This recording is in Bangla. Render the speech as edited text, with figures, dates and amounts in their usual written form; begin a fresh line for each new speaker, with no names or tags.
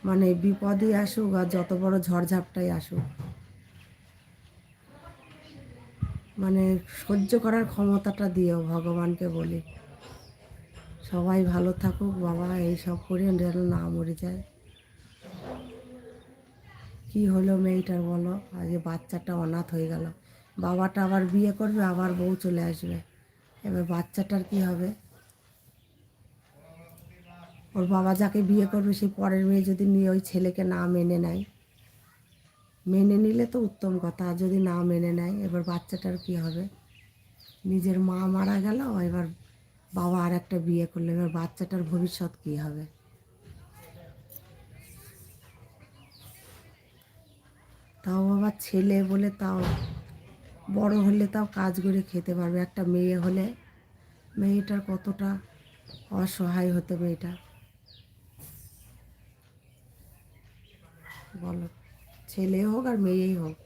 মানে বিপদই আসুক আর যত বড় ঝড়ঝাপটাই আসুক, মানে সহ্য করার ক্ষমতাটা দিও ভগবানকে বলি। সবাই ভালো থাকুক বাবা, এইসব করে যেন না মরে যায়। কি হলো মেয়েটার বলো, আজ বাচ্চাটা অনাথ হয়ে গেল। বাবাটা আবার বিয়ে করবে, আবার বউ চলে আসবে, এবার বাচ্চাটার কি হবে? ওর বাবা যাকে বিয়ে করবে সেই পরের মেয়ে যদি নিয়ে ওই ছেলেকে না মেনে নেয়, মেনে নিলে তো উত্তম কথা, আর যদি না মেনে নেয় এবার বাচ্চাটার কি হবে? নিজের মা মারা গেল, এবার বাবা আর একটা বিয়ে করলো, এবার বাচ্চাটার ভবিষ্যৎ কী হবে? তাও বাবা ছেলে বলে, তাও বড় হলে তাও কাজ করে খেতে পারবে, একটা মেয়ে হলে মেয়েটার কতটা অসহায় হতো মেয়েটা, বলো, ছেলে হোক আর মেয়েই হোক।